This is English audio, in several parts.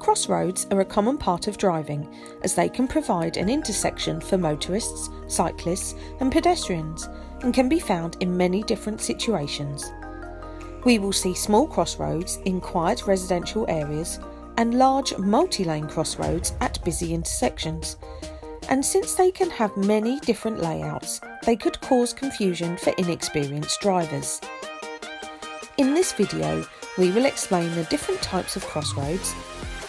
Crossroads are a common part of driving, as they can provide an intersection for motorists, cyclists and pedestrians, and can be found in many different situations. We will see small crossroads in quiet residential areas and large multi-lane crossroads at busy intersections. And since they can have many different layouts, they could cause confusion for inexperienced drivers. In this video, we will explain the different types of crossroads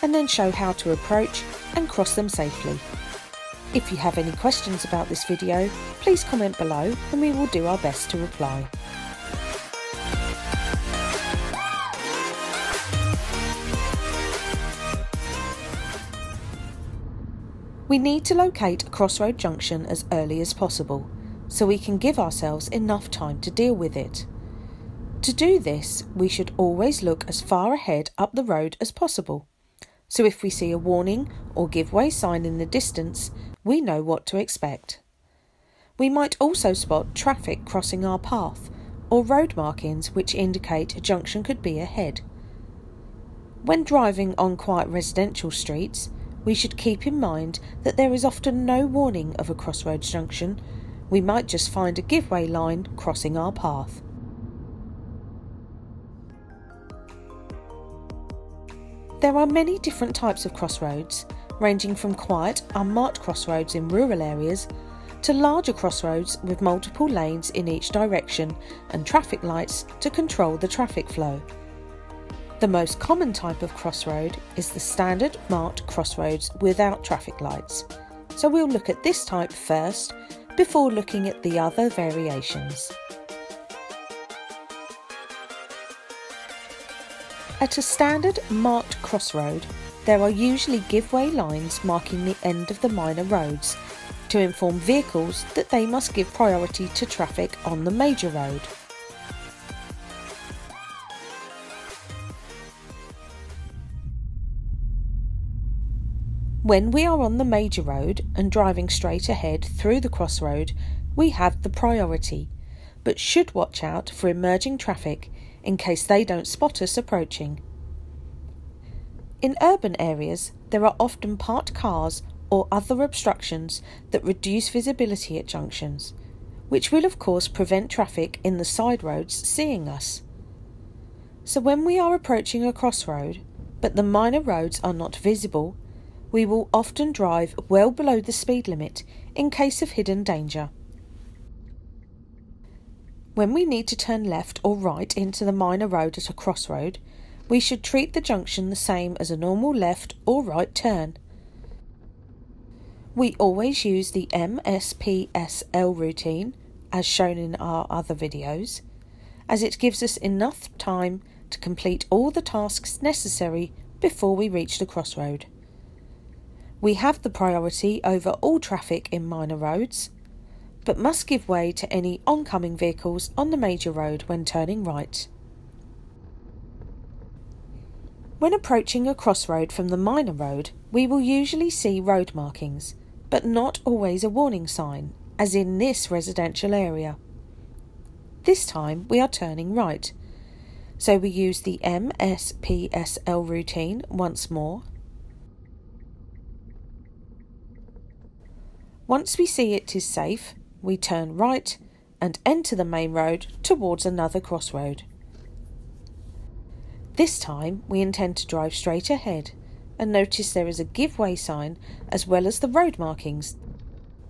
and then show how to approach and cross them safely. If you have any questions about this video, please comment below and we will do our best to reply. We need to locate a crossroad junction as early as possible, so we can give ourselves enough time to deal with it. To do this, we should always look as far ahead up the road as possible. So if we see a warning or give way sign in the distance, we know what to expect. We might also spot traffic crossing our path or road markings which indicate a junction could be ahead. When driving on quiet residential streets, we should keep in mind that there is often no warning of a crossroads junction. We might just find a give-way line crossing our path. There are many different types of crossroads, ranging from quiet, unmarked crossroads in rural areas to larger crossroads with multiple lanes in each direction and traffic lights to control the traffic flow. The most common type of crossroad is the standard marked crossroads without traffic lights, so we'll look at this type first before looking at the other variations. At a standard marked crossroad, there are usually give-way lines marking the end of the minor roads to inform vehicles that they must give priority to traffic on the major road. When we are on the major road and driving straight ahead through the crossroad, we have the priority, but should watch out for emerging traffic in case they don't spot us approaching. In urban areas, there are often parked cars or other obstructions that reduce visibility at junctions, which will of course prevent traffic in the side roads seeing us. So when we are approaching a crossroad, but the minor roads are not visible, we will often drive well below the speed limit in case of hidden danger. When we need to turn left or right into the minor road at a crossroad, we should treat the junction the same as a normal left or right turn. We always use the MSPSL routine, as shown in our other videos, as it gives us enough time to complete all the tasks necessary before we reach the crossroad. We have the priority over all traffic in minor roads, but must give way to any oncoming vehicles on the major road when turning right. When approaching a crossroad from the minor road, we will usually see road markings, but not always a warning sign, as in this residential area. This time we are turning right, so we use the MSPSL routine once more. Once we see it is safe, we turn right and enter the main road towards another crossroad. This time we intend to drive straight ahead and notice there is a give-way sign as well as the road markings.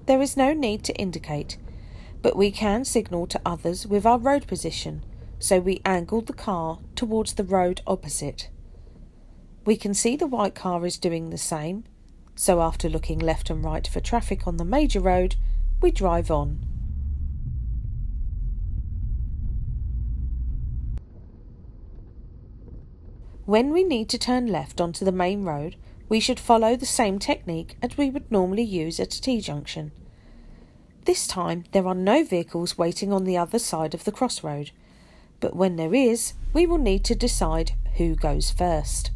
There is no need to indicate, but we can signal to others with our road position, so we angle the car towards the road opposite. We can see the white car is doing the same, so after looking left and right for traffic on the major road, we drive on. When we need to turn left onto the main road, we should follow the same technique as we would normally use at a T-junction. This time there are no vehicles waiting on the other side of the crossroad, but when there is, we will need to decide who goes first.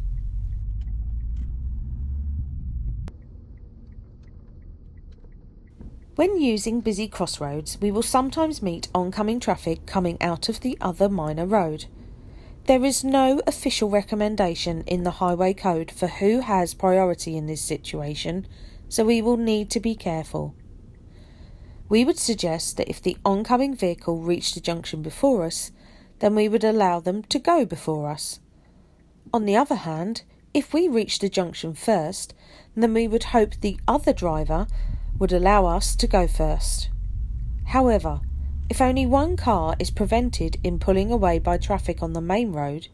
When using busy crossroads, we will sometimes meet oncoming traffic coming out of the other minor road. There is no official recommendation in the highway code for who has priority in this situation, so we will need to be careful. We would suggest that if the oncoming vehicle reached a junction before us, then we would allow them to go before us. On the other hand, if we reached the junction first, then we would hope the other driver would allow us to go first. However, if only one car is prevented in pulling away by traffic on the main road,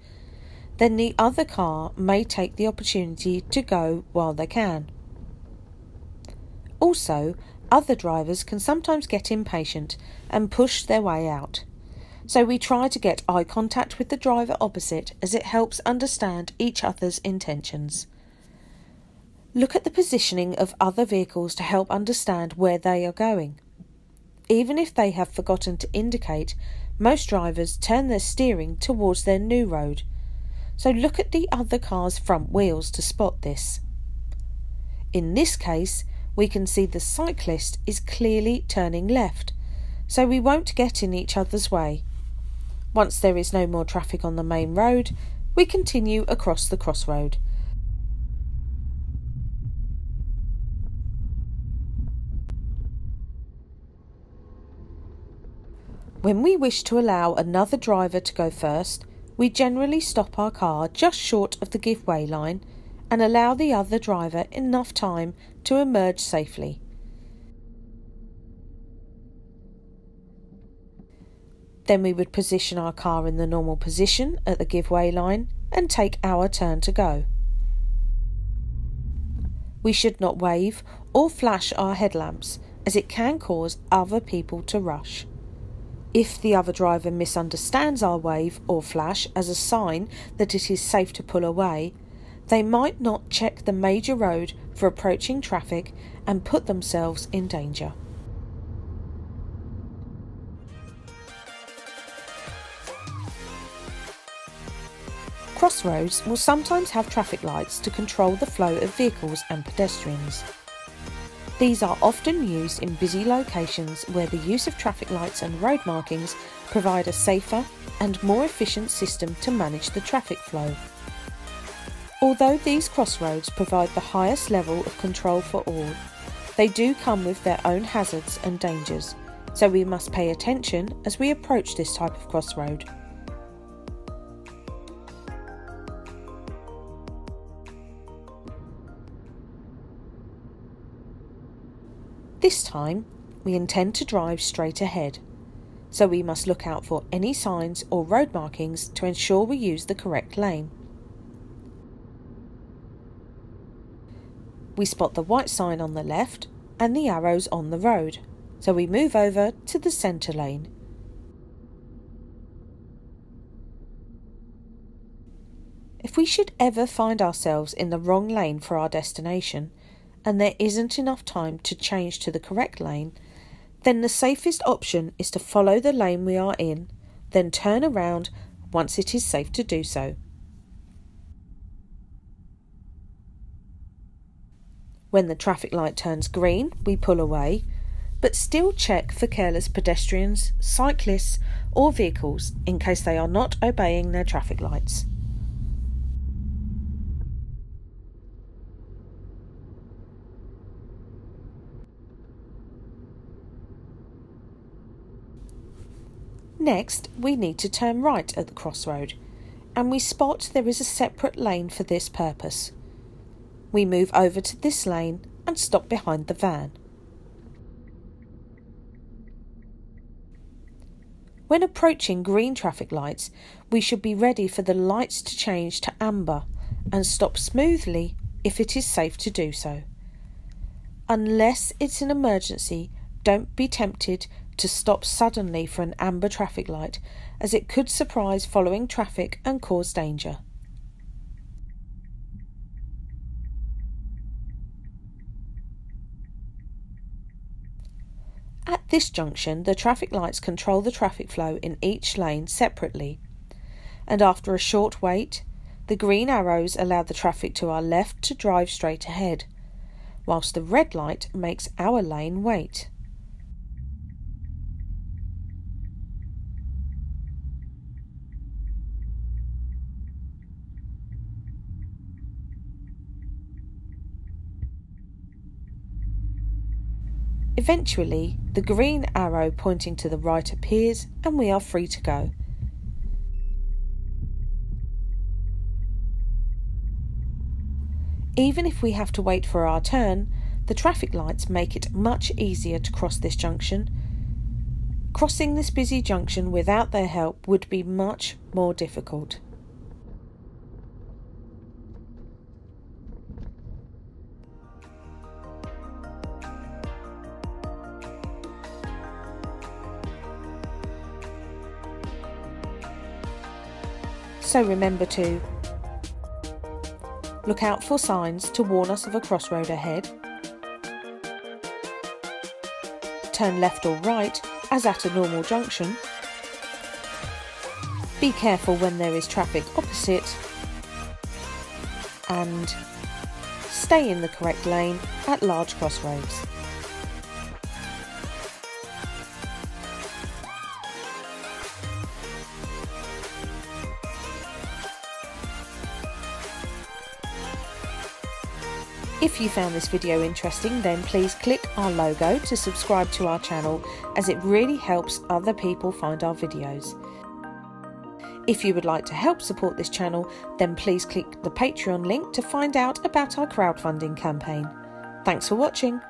then the other car may take the opportunity to go while they can. Also, other drivers can sometimes get impatient and push their way out, so we try to get eye contact with the driver opposite as it helps understand each other's intentions. Look at the positioning of other vehicles to help understand where they are going. Even if they have forgotten to indicate, most drivers turn their steering towards their new road, so look at the other car's front wheels to spot this. In this case, we can see the cyclist is clearly turning left, so we won't get in each other's way. Once there is no more traffic on the main road, we continue across the crossroad. When we wish to allow another driver to go first, we generally stop our car just short of the give-way line and allow the other driver enough time to emerge safely. Then we would position our car in the normal position at the give-way line and take our turn to go. We should not wave or flash our headlamps, as it can cause other people to rush. If the other driver misunderstands our wave or flash as a sign that it is safe to pull away, they might not check the major road for approaching traffic and put themselves in danger. Crossroads will sometimes have traffic lights to control the flow of vehicles and pedestrians. These are often used in busy locations where the use of traffic lights and road markings provide a safer and more efficient system to manage the traffic flow. Although these crossroads provide the highest level of control for all, they do come with their own hazards and dangers, so we must pay attention as we approach this type of crossroad. This time, we intend to drive straight ahead, so we must look out for any signs or road markings to ensure we use the correct lane. We spot the white sign on the left and the arrows on the road, so we move over to the centre lane. If we should ever find ourselves in the wrong lane for our destination, and there isn't enough time to change to the correct lane, then the safest option is to follow the lane we are in, then turn around once it is safe to do so. When the traffic light turns green, we pull away, but still check for careless pedestrians, cyclists or vehicles in case they are not obeying their traffic lights. Next, we need to turn right at the crossroad, and we spot there is a separate lane for this purpose. We move over to this lane and stop behind the van. When approaching green traffic lights, we should be ready for the lights to change to amber and stop smoothly if it is safe to do so. Unless it's an emergency, don't be tempted to stop suddenly for an amber traffic light, as it could surprise following traffic and cause danger. At this junction, the traffic lights control the traffic flow in each lane separately, and after a short wait, the green arrows allow the traffic to our left to drive straight ahead, whilst the red light makes our lane wait. Eventually, the green arrow pointing to the right appears and we are free to go. Even if we have to wait for our turn, the traffic lights make it much easier to cross this junction. Crossing this busy junction without their help would be much more difficult. So remember to look out for signs to warn us of a crossroad ahead, turn left or right as at a normal junction, be careful when there is traffic opposite, and stay in the correct lane at large crossroads. If you found this video interesting, then please click our logo to subscribe to our channel, as it really helps other people find our videos. If you would like to help support this channel, then please click the Patreon link to find out about our crowdfunding campaign. Thanks for watching.